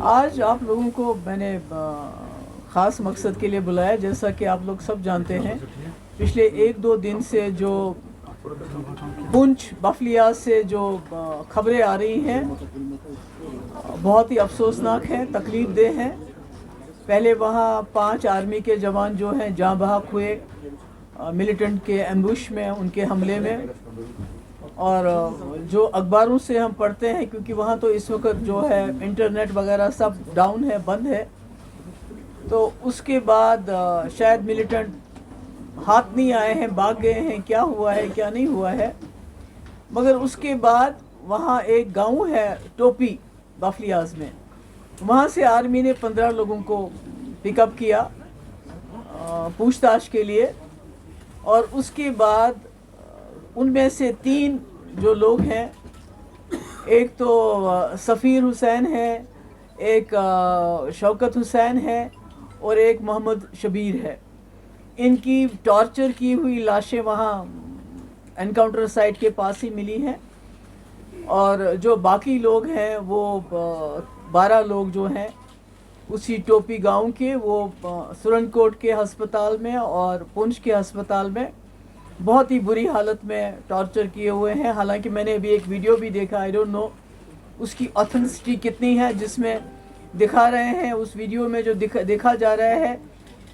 آج آپ لوگوں کو میں نے خاص مقصد کے لیے بلایا. جیسا کہ آپ لوگ سب جانتے ہیں پچھلے 1-2 دن سے جو پونچھ بفلیاز سے جو خبریں آ رہی ہیں بہت ہی افسوسناک ہیں، تکلیف دہ ہیں. پہلے وہاں 5 آرمی کے جوان جو ہیں جاں بحق ہوئے ملیٹنٹ کے ایمبوش میں، ان کے حملے میں. اور جو اخباروں سے ہم پڑھتے ہیں، کیونکہ وہاں تو اس وقت جو ہے انٹرنیٹ وغیرہ سب ڈاؤن ہے، بند ہے، تو اس کے بعد شاید ملیٹنٹ ہاتھ نہیں آئے ہیں، بھاگ گئے ہیں، کیا ہوا ہے کیا نہیں ہوا ہے. مگر اس کے بعد وہاں ایک گاؤں ہے ٹوپی بفلیاز میں، وہاں سے آرمی نے 15 لوگوں کو پک اپ کیا پوچھ تاچھ کے لیے. اور اس کے بعد ان میں سے 3 جو لوگ ہیں، ایک تو سفیر حسین ہے، ایک شوکت حسین ہے، اور ایک محمد شبیر ہے. ان کی ٹارچر کی ہوئی لاشیں وہاں انکاؤنٹر سائٹ کے پاس ہی ملی ہیں. اور جو باقی لوگ ہیں وہ 12 لوگ جو ہیں اسی ٹوپی گاؤں کے، وہ سرن کوٹ کے ہسپتال میں اور پونچھ کے ہسپتال میں بہت ہی بری حالت میں ٹارچر کیے ہوئے ہیں. حالانکہ میں نے ابھی ایک ویڈیو بھی دیکھا، آئی ڈونٹ نو اس کی آتھینٹسٹی کتنی ہے، جس میں دکھا رہے ہیں، اس ویڈیو میں جو دیکھا جا رہا ہے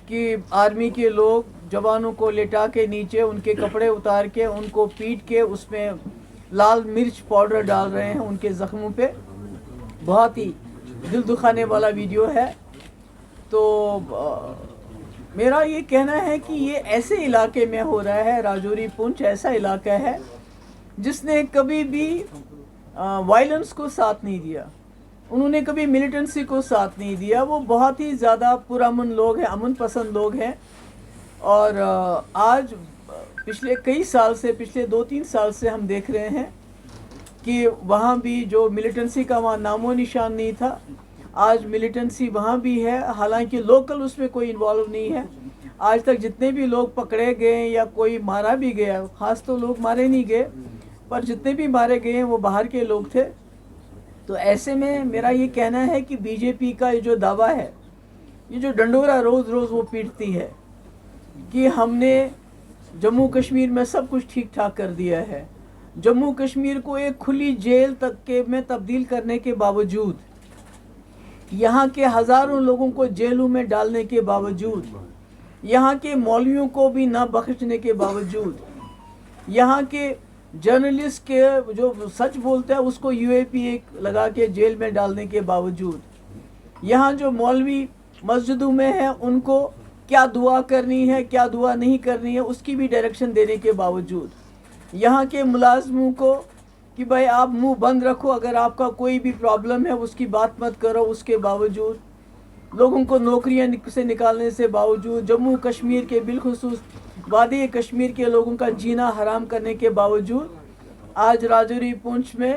کہ آرمی کے لوگ جوانوں کو لٹا کے نیچے ان کے کپڑے اتار کے ان کو پیٹ کے اس میں لال مرچ پاؤڈر ڈال رہے ہیں ان کے زخموں پہ. بہت ہی دل دکھانے والا ویڈیو ہے. تو میرا یہ کہنا ہے کہ یہ ایسے علاقے میں ہو رہا ہے، راجوری پونچھ ایسا علاقہ ہے جس نے کبھی بھی وائلنس کو ساتھ نہیں دیا، انہوں نے کبھی ملیٹنسی کو ساتھ نہیں دیا. وہ بہت ہی زیادہ پرامن لوگ ہیں، امن پسند لوگ ہیں. اور آج پچھلے کئی سال سے، پچھلے 2-3 سال سے ہم دیکھ رہے ہیں کہ وہاں بھی جو ملیٹنسی کا وہاں نام و نشان نہیں تھا، آج ملیٹنسی وہاں بھی ہے. حالانکہ لوکل اس میں کوئی انوالو نہیں ہے. آج تک جتنے بھی لوگ پکڑے گئے یا کوئی مارا بھی گیا، خاص تو لوگ مارے نہیں گئے، پر جتنے بھی مارے گئے ہیں وہ باہر کے لوگ تھے. تو ایسے میں میرا یہ کہنا ہے کہ بی جے پی کا یہ جو دعویٰ ہے، یہ جو ڈنڈورا روز روز وہ پیٹتی ہے کہ ہم نے جموں کشمیر میں سب کچھ ٹھیک ٹھاک کر دیا ہے، جموں کشمیر کو ایک کھلی جیل تک کے میں تبدیل کرنے کے باوجود، یہاں کے ہزاروں لوگوں کو جیلوں میں ڈالنے کے باوجود، یہاں کے مولویوں کو بھی نہ بخشنے کے باوجود، یہاں کے جرنلسٹ کے جو سچ بولتے ہیں اس کو UAP لگا کے جیل میں ڈالنے کے باوجود، یہاں جو مولوی مسجدوں میں ہیں ان کو کیا دعا کرنی ہے کیا دعا نہیں کرنی ہے اس کی بھی ڈائریکشن دینے کے باوجود، یہاں کے ملازموں کو کہ بھائی آپ منہ بند رکھو، اگر آپ کا کوئی بھی پرابلم ہے اس کی بات مت کرو، اس کے باوجود لوگوں کو نوکریاں سے نکالنے سے باوجود، جموں کشمیر کے بالخصوص وادی کشمیر کے لوگوں کا جینا حرام کرنے کے باوجود، آج راجوری پونچھ میں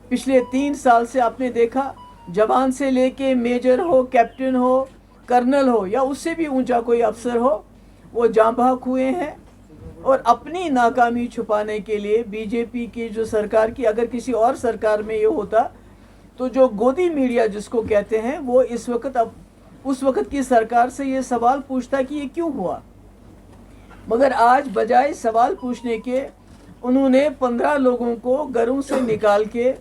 پچھلے 3 سال سے آپ نے دیکھا جوان سے لے کے میجر ہو، کیپٹن ہو، کرنل ہو یا اس سے بھی اونچا کوئی افسر ہو، وہ جاں بحق ہوئے ہیں. اور اپنی ناکامی چھپانے کے لیے بی جے پی کی جو سرکار کی، اگر کسی اور سرکار میں یہ ہوتا تو جو گودی میڈیا جس کو کہتے ہیں وہ اس وقت کی سرکار سے یہ سوال پوچھتا کہ یہ کیوں ہوا. مگر آج بجائے سوال پوچھنے کے انہوں نے 15 لوگوں کو گھروں سے نکال کے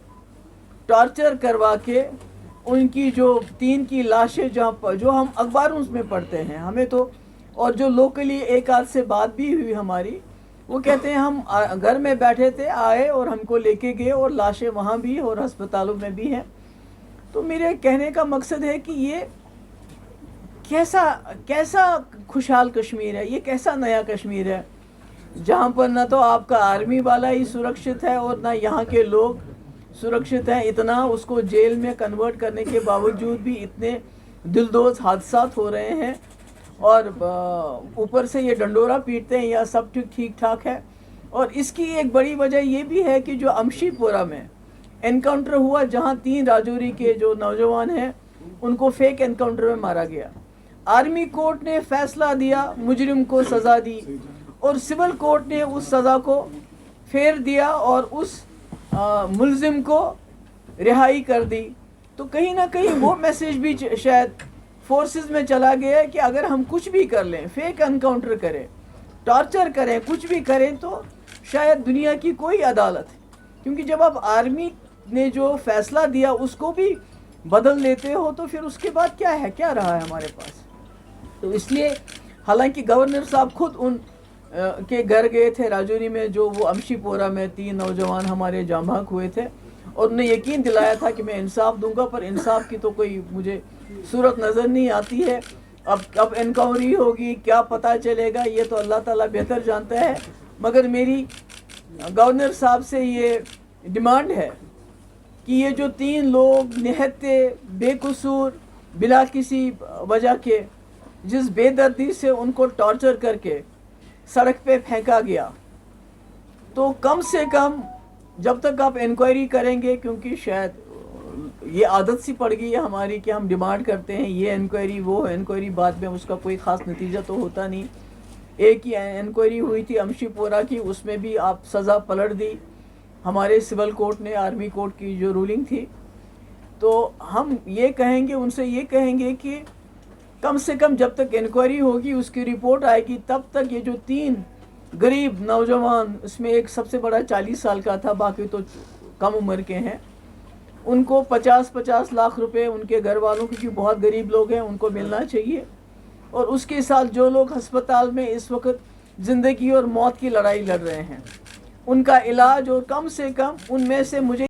ٹارچر کروا کے ان کی جو 3 کی لاشیں جو ہم اخباروں میں پڑھتے ہیں، ہمیں تو، اور جو لوکلی ایک آدھ سے بات بھی ہوئی ہماری، وہ کہتے ہیں ہم گھر میں بیٹھے تھے، آئے اور ہم کو لے کے گئے اور لاشیں وہاں بھی اور ہسپتالوں میں بھی ہیں. تو میرے کہنے کا مقصد ہے کہ یہ کیسا خوشحال کشمیر ہے، یہ کیسا نیا کشمیر ہے جہاں پر نہ تو آپ کا آرمی والا ہی سرکشت ہے اور نہ یہاں کے لوگ سرکشت ہیں. اتنا اس کو جیل میں کنورٹ کرنے کے باوجود بھی اتنے دلدوز حادثات ہو رہے ہیں، اور اوپر سے یہ ڈنڈورا پیٹتے ہیں یا سب ٹھیک ٹھاک ہے. اور اس کی ایک بڑی وجہ یہ بھی ہے کہ جو امشی پورہ میں انکاؤنٹر ہوا، جہاں 3 راجوری کے جو نوجوان ہیں ان کو فیک انکاؤنٹر میں مارا گیا، آرمی کورٹ نے فیصلہ دیا، مجرم کو سزا دی، اور سول کورٹ نے اس سزا کو پھیر دیا اور اس ملزم کو رہائی کر دی. تو کہیں نہ کہیں وہ میسیج بھی شاید فورسز میں چلا گیا کہ اگر ہم کچھ بھی کر لیں, فیک انکاؤنٹر کریں, ٹارچر کریں, کچھ بھی کریں, تو شاید دنیا کی کوئی عدالت, کیونکہ جب آپ آرمی نے جو فیصلہ دیا اس کو بھی بدل لیتے ہو تو پھر اس کے بعد کیا ہے, کیا رہا ہے ہمارے پاس. تو اس لیے حالانکہ گورنر صاحب خود ان کے گھر گئے تھے راجوری میں, جو وہ امشی پورہ میں 3 نوجوان ہمارے جاں بحق ہوئے تھے, اور انہیں یقین دلایا تھا کہ میں انصاف دوں گا, پر انصاف کی تو کوئی مجھے صورت نظر نہیں آتی ہے. اب انکوائری ہوگی, کیا پتہ چلے گا, یہ تو اللہ تعالیٰ بہتر جانتا ہے. مگر میری گورنر صاحب سے یہ ڈیمانڈ ہے کہ یہ جو 3 لوگ نہتے بے قصور بلا کسی وجہ کے جس بے دردی سے ان کو ٹارچر کر کے سڑک پہ پھینکا گیا, تو کم سے کم جب تک آپ انکوائری کریں گے, کیونکہ شاید یہ عادت سی پڑ گئی ہے ہماری کہ ہم ڈیمانڈ کرتے ہیں یہ انکوائری وہ انکوائری, بعد میں اس کا کوئی خاص نتیجہ تو ہوتا نہیں. ایک ہی انکوائری ہوئی تھی امشی پورہ کی, اس میں بھی آپ سزا پلٹ دی ہمارے سول کورٹ نے, آرمی کورٹ کی جو رولنگ تھی. تو ہم یہ کہیں گے, ان سے یہ کہیں گے کہ کم سے کم جب تک انکوائری ہوگی, اس کی رپورٹ آئے گی, تب تک یہ جو 3 غریب نوجوان, اس میں ایک سب سے بڑا 40 سال کا تھا, باقی تو کم عمر کے ہیں, ان کو 50-50 لاکھ روپے ان کے گھر والوں, کیونکہ بہت غریب لوگ ہیں, ان کو ملنا چاہیے. اور اس کے ساتھ جو لوگ ہسپتال میں اس وقت زندگی اور موت کی لڑائی لڑ رہے ہیں, ان کا علاج, اور کم سے کم ان میں سے مجھے